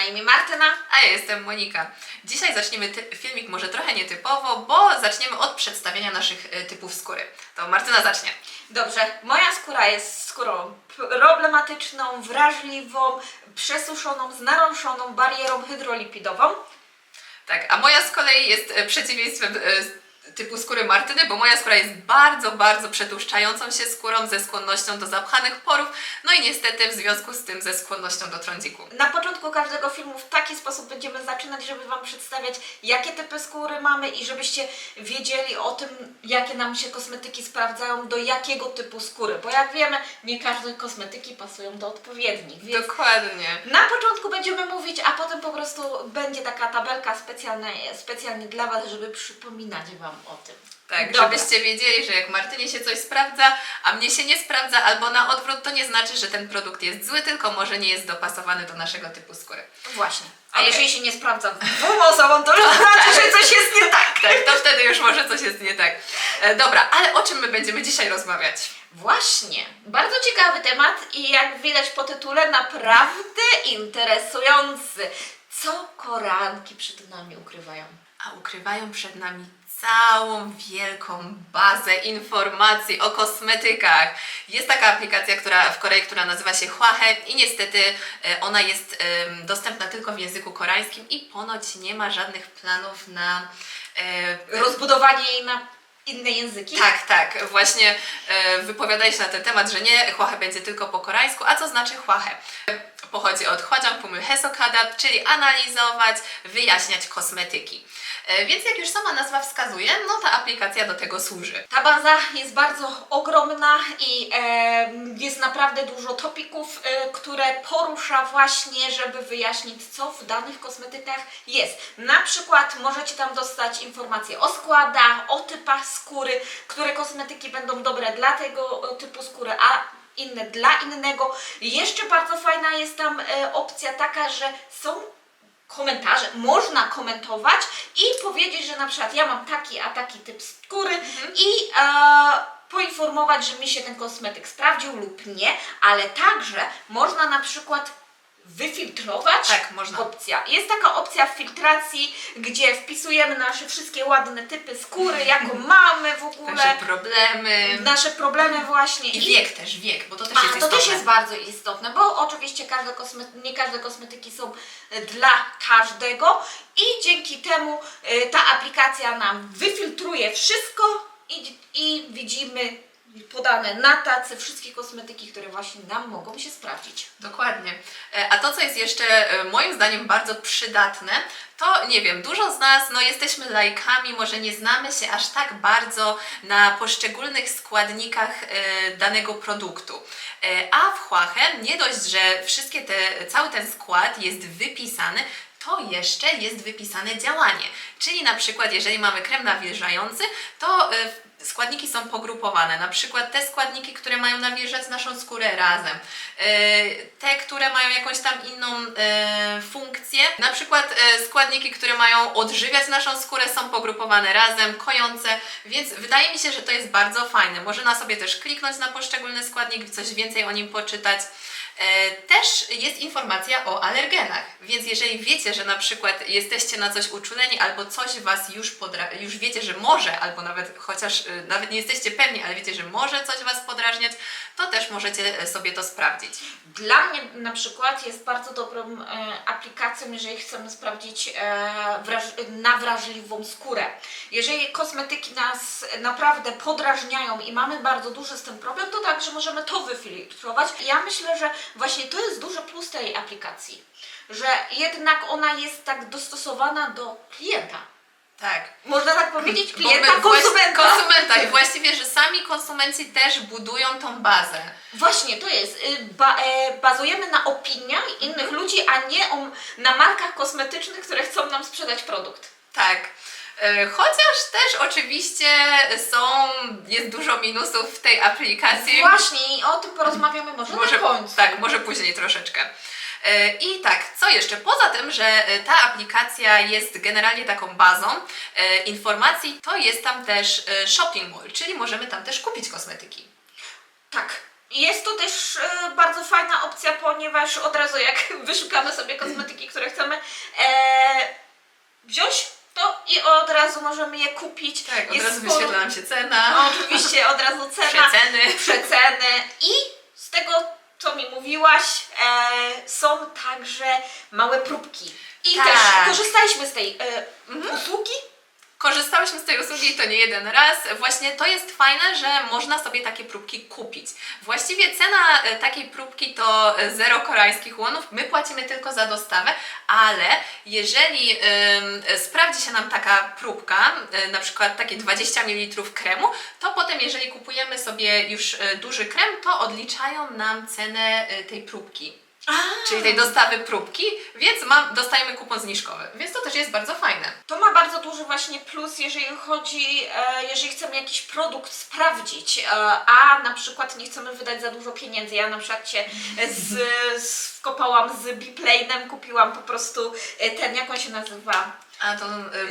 na imię Martyna. A ja jestem Monika. Dzisiaj zaczniemy filmik może trochę nietypowo, bo zaczniemy od przedstawienia naszych typów skóry. To Martyna zacznie. Dobrze, moja skóra jest skórą problematyczną, wrażliwą, przesuszoną, z naruszoną barierą hydrolipidową. Tak, a moja z kolei jest przeciwieństwem typu skóry Martyny, bo moja skóra jest bardzo, bardzo przetłuszczającą się skórą ze skłonnością do zapchanych porów, no i niestety w związku z tym ze skłonnością do trądziku. Na początku każdego filmu w taki sposób będziemy zaczynać, żeby Wam przedstawiać, jakie typy skóry mamy i żebyście wiedzieli o tym, jakie nam się kosmetyki sprawdzają do jakiego typu skóry, bo jak wiemy, nie każde kosmetyki pasują do odpowiednich, więc Dokładnie. na początku będziemy mówić, a potem po prostu będzie taka tabelka specjalnie dla Was, żeby przypominać Wam o tym. Tak, Dobra. żebyście wiedzieli, że jak Martynie się coś sprawdza, a mnie się nie sprawdza, albo na odwrót, to nie znaczy, że ten produkt jest zły, tylko może nie jest dopasowany do naszego typu skóry. Właśnie. A Okej. jeżeli się nie sprawdza dwóm osobom, to znaczy, że coś jest nie tak. Tak, to wtedy już może coś jest nie tak. Dobra, ale o czym my będziemy dzisiaj rozmawiać? Właśnie. Bardzo ciekawy temat i jak widać po tytule, naprawdę interesujący. Co koranki przed nami ukrywają? A ukrywają przed nami całą wielką bazę informacji o kosmetykach. Jest taka aplikacja w Korei, która nazywa się Hwahe i niestety ona jest dostępna tylko w języku koreańskim i ponoć nie ma żadnych planów na Rozbudowanie jej na inne języki? Tak, właśnie wypowiadali się na ten temat, że nie Hwahe będzie tylko po koreańsku. A co znaczy Hwahe? Pochodzi od Hwajang Pumul Hesokada, czyli analizować, wyjaśniać kosmetyki. Więc jak już sama nazwa wskazuje, no ta aplikacja do tego służy. Ta baza jest bardzo ogromna i jest naprawdę dużo topików, które porusza właśnie, żeby wyjaśnić, co w danych kosmetykach jest. Na przykład możecie tam dostać informacje o składach, o typach skóry, które kosmetyki będą dobre dla tego typu skóry, a inne dla innego. Jeszcze bardzo fajna jest tam opcja taka, że są komentarze, można komentować i powiedzieć, że na przykład ja mam taki, a taki typ skóry i poinformować, że mi się ten kosmetyk sprawdził lub nie, ale także można na przykład wyfiltrować. Tak, można. Opcja. Jest taka opcja filtracji, gdzie wpisujemy nasze wszystkie ładne typy skóry, jaką mamy w ogóle, Nasze problemy właśnie. i wiek też, bo to też jest To istotne. też jest bardzo istotne, bo oczywiście nie każde kosmetyki są dla każdego i dzięki temu ta aplikacja nam wyfiltruje wszystko i widzimy podane na tacy wszystkie kosmetyki, które właśnie nam mogą się sprawdzić. Dokładnie. A to, co jest jeszcze moim zdaniem bardzo przydatne, to nie wiem, dużo z nas jesteśmy laikami, może nie znamy się aż tak bardzo na poszczególnych składnikach danego produktu. A w Hwahe nie dość, że cały ten skład jest wypisany, to jeszcze jest wypisane działanie. Czyli na przykład jeżeli mamy krem nawilżający, to składniki są pogrupowane. Na przykład te składniki, które mają nawilżać naszą skórę razem. Te, które mają jakąś tam inną funkcję. Na przykład składniki, które mają odżywiać naszą skórę, są pogrupowane razem, kojące. Więc wydaje mi się, że to jest bardzo fajne. Można sobie też kliknąć na poszczególny składnik, coś więcej o nim poczytać. Też jest informacja o alergenach, więc jeżeli wiecie, że na przykład jesteście na coś uczuleni albo coś Was już wiecie, że może, albo nawet nie jesteście pewni, ale wiecie, że może coś Was podrażniać, to też możecie sobie to sprawdzić. Dla mnie na przykład jest bardzo dobrą aplikacją, jeżeli chcemy sprawdzić na wrażliwą skórę. Jeżeli kosmetyki nas naprawdę podrażniają i mamy bardzo duży z tym problem, to także możemy to wyfiltrować. Ja myślę, że właśnie to jest duży plus tej aplikacji, że jednak ona jest tak dostosowana do klienta. Tak. Można tak powiedzieć, Bo klienta, konsumenta. Konsumenta i właściwie, że sami konsumenci też budują tą bazę. Właśnie, to jest. Bazujemy na opiniach innych ludzi, a nie na markach kosmetycznych, które chcą nam sprzedać produkt. Tak. Chociaż też oczywiście jest dużo minusów w tej aplikacji. Właśnie, i o tym porozmawiamy może na końcu. Tak, może później troszeczkę. I tak, co jeszcze? Poza tym, że ta aplikacja jest generalnie taką bazą informacji, to jest tam też shopping mall, czyli możemy tam też kupić kosmetyki. Tak. Jest to też bardzo fajna opcja, ponieważ od razu jak wyszukamy sobie kosmetyki, które chcemy wziąć, to i od razu możemy je kupić. Tak, od Jest razu sporo- wyświetla nam się cena, Oczywiście od razu cena, przeceny i z tego, co mi mówiłaś, są także małe próbki. I Tak. też korzystaliśmy z tej usługi. Korzystałyśmy z tej usługi i to nie jeden raz. Właśnie to jest fajne, że można sobie takie próbki kupić. Właściwie cena takiej próbki to 0 koreańskich wonów. My płacimy tylko za dostawę, ale jeżeli sprawdzi się nam taka próbka, na przykład takie 20 ml kremu, to potem jeżeli kupujemy sobie już duży krem, to odliczają nam cenę tej próbki. Czyli tej dostawy próbki, więc dostajemy kupon zniżkowy, więc to też jest bardzo fajne. To ma bardzo duży właśnie plus, jeżeli chodzi, jeżeli chcemy jakiś produkt sprawdzić, a na przykład nie chcemy wydać za dużo pieniędzy. Ja na przykład się wkopałam z Biplane'em, kupiłam po prostu ten, jak on się nazywa? A tą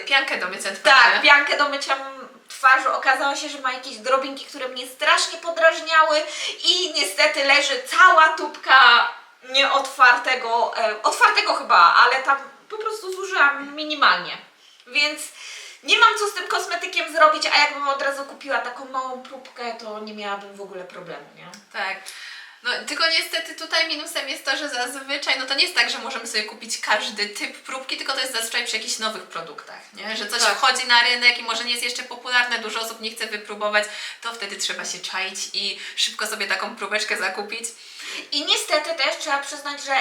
piankę do mycia twarzy. Tak, piankę do mycia twarzy. Okazało się, że ma jakieś drobinki, które mnie strasznie podrażniały i niestety leży cała tubka nieotwartego, otwartego chyba, ale tam po prostu zużyłam minimalnie. Więc nie mam co z tym kosmetykiem zrobić, a jakbym od razu kupiła taką małą próbkę, to nie miałabym w ogóle problemu, nie? Tak. No tylko niestety tutaj minusem jest to, że zazwyczaj, no to nie jest tak, że możemy sobie kupić każdy typ próbki, tylko to jest zazwyczaj przy jakichś nowych produktach, nie? Że coś Tak. wchodzi na rynek i może nie jest jeszcze popularne, dużo osób nie chce wypróbować, to wtedy trzeba się czaić i szybko sobie taką próbeczkę zakupić. I niestety też trzeba przyznać, że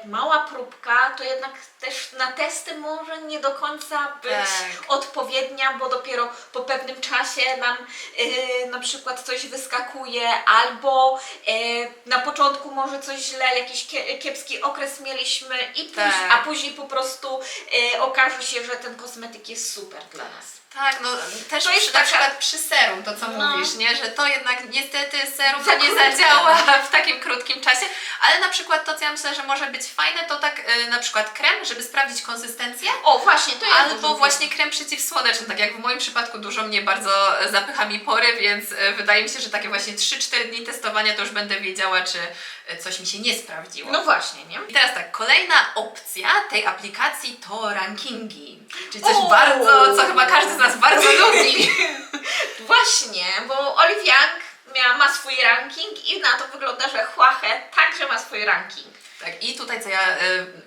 mała próbka to jednak też na testy może nie do końca być odpowiednia, bo dopiero po pewnym czasie nam na przykład coś wyskakuje, albo na początku może coś źle, jakiś kiepski okres mieliśmy, a później po prostu okaże się, że ten kosmetyk jest super dla nas. Tak, no też To jest na przykład przy serum, to co mówisz, nie? Że to jednak niestety serum Za to nie krótko. zadziała w takim krótkim czasie, ale na przykład to, co ja myślę, że może być fajne, to tak na przykład krem, żeby sprawdzić konsystencję. O, właśnie, to jest Albo właśnie krem przeciwsłoneczny, tak jak w moim przypadku dużo mnie bardzo zapycha mi pory, więc wydaje mi się, że takie właśnie 3-4 dni testowania to już będę wiedziała, czy coś mi się nie sprawdziło. No właśnie, nie? I teraz tak, kolejna opcja tej aplikacji to rankingi. Czyli coś bardzo, co chyba każdy z nas bardzo lubi. Właśnie, bo Olive Young ma swój ranking i na to wygląda, że Huahe także ma swój ranking. Tak, i tutaj co ja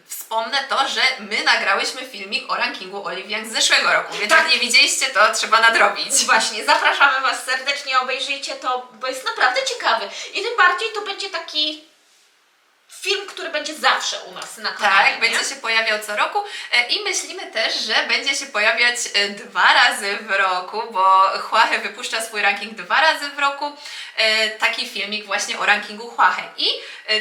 wspomnę to, że my nagrałyśmy filmik o rankingu Olive Young z zeszłego roku, więc jak nie widzieliście, to trzeba nadrobić. Właśnie, zapraszamy Was serdecznie, obejrzyjcie to, bo jest naprawdę ciekawy. I tym bardziej to będzie taki film, który będzie zawsze u nas na kanale. Tak, będzie się pojawiał co roku i myślimy też, że będzie się pojawiać 2 razy w roku, bo Huahe wypuszcza swój ranking 2 razy w roku, taki filmik właśnie o rankingu Huahe. I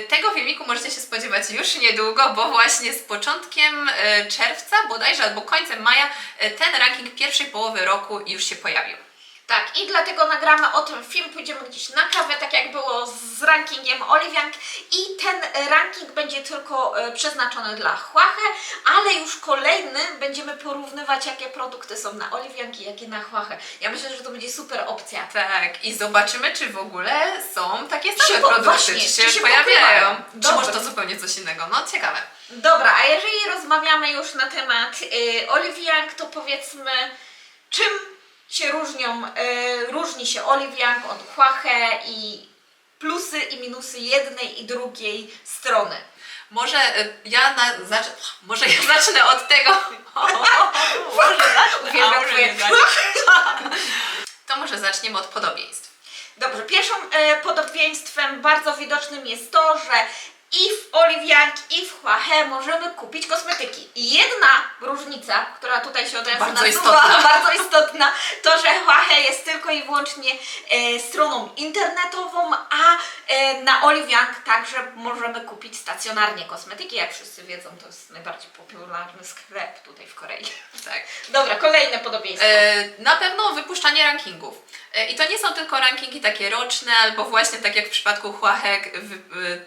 tego filmiku możecie się spodziewać już niedługo, bo właśnie z początkiem czerwca bodajże albo końcem maja ten ranking pierwszej połowy roku już się pojawił. Tak, i dlatego nagramy o tym film, pójdziemy gdzieś na kawę, tak jak było z rankingiem Olive Young i ten ranking będzie tylko przeznaczony dla Huahe, ale już kolejny będziemy porównywać, jakie produkty są na Olive Young i jakie na Huahe. Ja myślę, że to będzie super opcja. Tak, i zobaczymy, czy w ogóle są takie same po- produkty, właśnie, czy się pokrywają. pojawiają. Czy Dobra. może to zupełnie coś innego? No ciekawe. Dobra, a jeżeli rozmawiamy już na temat Olive Young, to powiedzmy, czym się różni się Olive Young od Huahe i plusy i minusy jednej i drugiej strony. Może może ja zacznę od tego. Uwielbiam twoje- To może zaczniemy od podobieństw. Dobrze, pierwszym podobieństwem bardzo widocznym jest to, że i w Olive Young, i w Huahe możemy kupić kosmetyki. I jedna różnica, która tutaj się od razu Bardzo nasuwa, istotna. bardzo istotna, to że Huahe jest tylko i wyłącznie stroną internetową, a na Olive Young także możemy kupić stacjonarnie kosmetyki. Jak wszyscy wiedzą, to jest najbardziej popularny sklep tutaj w Korei. Tak. Dobra, kolejne podobieństwo. Na pewno wypuszczanie rankingów. I to nie są tylko rankingi takie roczne, albo właśnie tak jak w przypadku Huahe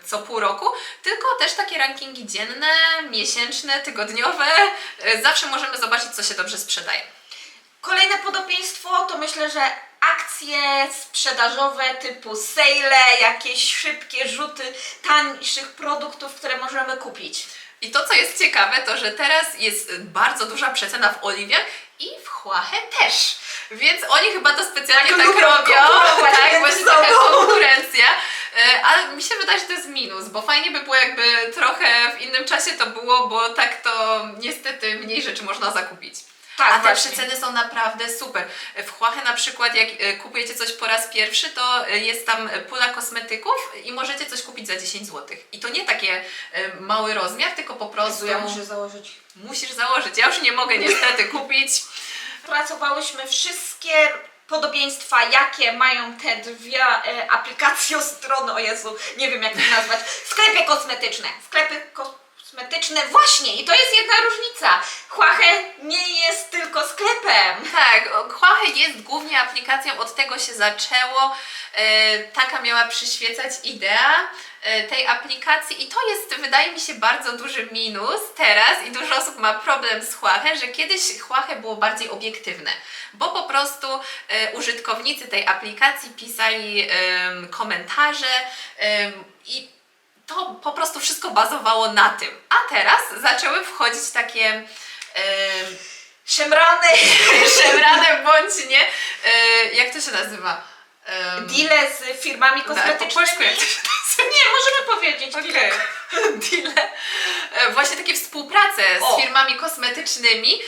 co pół roku, tylko też takie rankingi dzienne, miesięczne, tygodniowe. Zawsze możemy zobaczyć, co się dobrze sprzedaje. Kolejne podobieństwo to myślę, że akcje sprzedażowe typu sale, jakieś szybkie rzuty tańszych produktów, które możemy kupić. I to, co jest ciekawe, to że teraz jest bardzo duża przecena w Oliwiach i w Huahe też. Więc oni chyba to specjalnie Tak tak lubią robią. konkurować Tak, między właśnie taka sobą. konkurencja. Ale mi się wydaje, że to jest minus, bo fajnie by było jakby trochę w innym czasie to było, bo tak to niestety mniej rzeczy można zakupić. Tak, A te właśnie. przeceny są naprawdę super. W Huahe na przykład jak kupujecie coś po raz pierwszy, to jest tam pula kosmetyków i możecie coś kupić za 10 zł. I to nie takie mały rozmiar, tylko po prostu Ja muszę założyć. musisz założyć. Ja już nie mogę niestety kupić. Opracowałyśmy wszystkie podobieństwa, jakie mają te dwie aplikacje, strony, o Jezu, nie wiem jak to nazwać, sklepy kosmetyczne. Sklepy kosmetyczne, właśnie, i to jest jedna różnica. Huahe nie jest tylko sklepem. Tak, Huahe jest głównie aplikacją, od tego się zaczęło. Taka miała przyświecać idea tej aplikacji i to jest, wydaje mi się, bardzo duży minus teraz i dużo osób ma problem z Huahe, że kiedyś Huahe było bardziej obiektywne, bo po prostu użytkownicy tej aplikacji pisali komentarze i to po prostu wszystko bazowało na tym. A teraz zaczęły wchodzić takie Szemrany, szemrane bądź nie, jak to się nazywa? deale z firmami Po kosmetycznymi. polsku jak to się nazywa? Nie, możemy powiedzieć deale. Deale. Właśnie takie współprace O. z firmami kosmetycznymi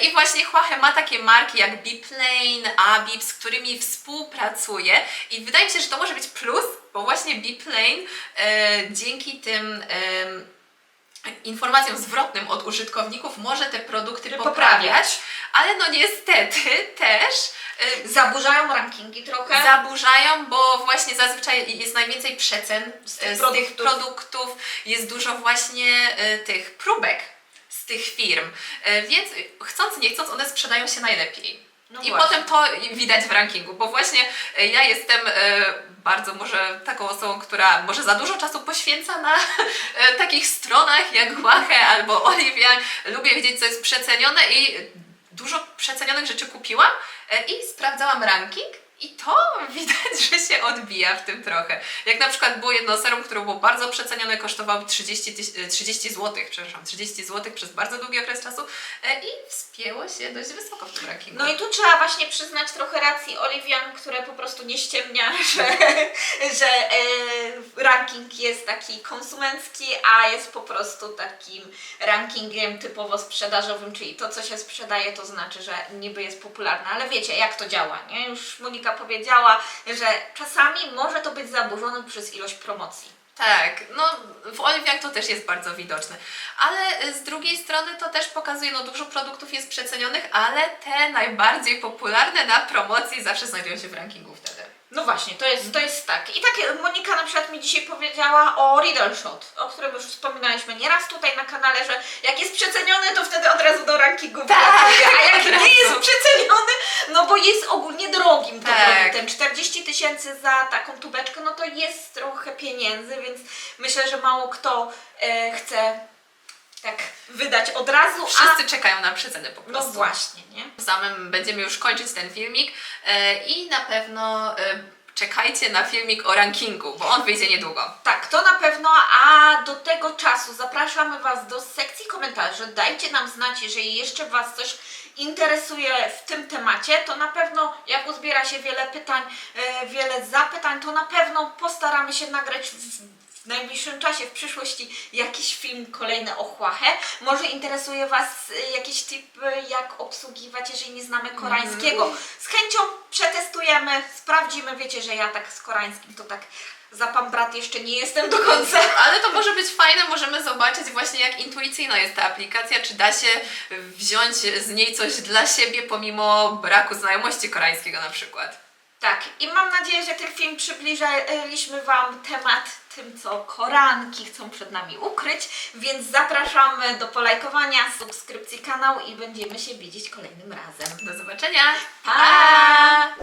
i właśnie Huahe ma takie marki jak Beeplane, Abib, z którymi współpracuje i wydaje mi się, że to może być plus, bo właśnie Beeplane dzięki tym informacjom zwrotnym od użytkowników może te produkty poprawiać, ale no niestety też Zaburzają rankingi trochę. zaburzają, bo właśnie zazwyczaj jest najwięcej przecen z tych produktów. produktów, jest dużo właśnie tych próbek z tych firm, więc chcąc nie chcąc one sprzedają się najlepiej. No I właśnie. potem to widać w rankingu, bo właśnie ja jestem bardzo może taką osobą, która może za dużo czasu poświęca na takich stronach jak Huahe albo Olivia. Lubię wiedzieć, co jest przecenione i dużo przecenionych rzeczy kupiłam i sprawdzałam ranking i to widać, że się odbija w tym trochę. Jak na przykład było jedno serum, które było bardzo przecenione, kosztowało 30 zł, przepraszam, 30 zł przez bardzo długi okres czasu i wspięło się dość wysoko w tym rankingu. No i tu trzeba właśnie przyznać trochę racji Oliwian, które po prostu nie ściemnia, że ranking jest taki konsumencki, a jest po prostu takim rankingiem typowo sprzedażowym, czyli to, co się sprzedaje, to znaczy, że niby jest popularne, ale wiecie, jak to działa, nie? Już Monika powiedziała, że czasami może to być zaburzone przez ilość promocji. Tak, no w Oliwiach to też jest bardzo widoczne, ale z drugiej strony to też pokazuje, no dużo produktów jest przecenionych, ale te najbardziej popularne na promocji zawsze znajdują się w rankingu wtedy. No właśnie, to jest tak. I tak Monika na przykład mi dzisiaj powiedziała o Riddle Shot, o którym już wspominaliśmy nieraz tutaj na kanale, że jak jest przeceniony, to wtedy od razu do rankingu wlatuje, a jak nie jest przeceniony, no bo jest ogólnie drogim to produktem. 40 000 za taką tubeczkę, no to jest trochę pieniędzy, więc myślę, że mało kto chce tak wydać od razu. Wszyscy czekają na przecenę po No prostu. właśnie, nie? Samym będziemy już kończyć ten filmik i na pewno czekajcie na filmik o rankingu, bo on wyjdzie niedługo. Tak, to na pewno, a do tego czasu zapraszamy Was do sekcji komentarzy. Dajcie nam znać, jeżeli jeszcze Was coś interesuje w tym temacie, to na pewno jak uzbiera się wiele pytań, wiele zapytań, to na pewno postaramy się nagrać w najbliższym czasie, w przyszłości jakiś film kolejny o Huahe. Może interesuje Was jakieś tipy, jak obsługiwać, jeżeli nie znamy koreańskiego. Z chęcią przetestujemy, sprawdzimy. Wiecie, że ja tak z koreańskim to tak za pan brat jeszcze nie jestem do końca. Ale to może być fajne, możemy zobaczyć właśnie jak intuicyjna jest ta aplikacja, czy da się wziąć z niej coś dla siebie pomimo braku znajomości koreańskiego na przykład. Tak, i mam nadzieję, że ten film przybliżyliśmy Wam temat tym, co koranki chcą przed nami ukryć, więc zapraszamy do polajkowania, subskrypcji kanału i będziemy się widzieć kolejnym razem. Do zobaczenia! Pa!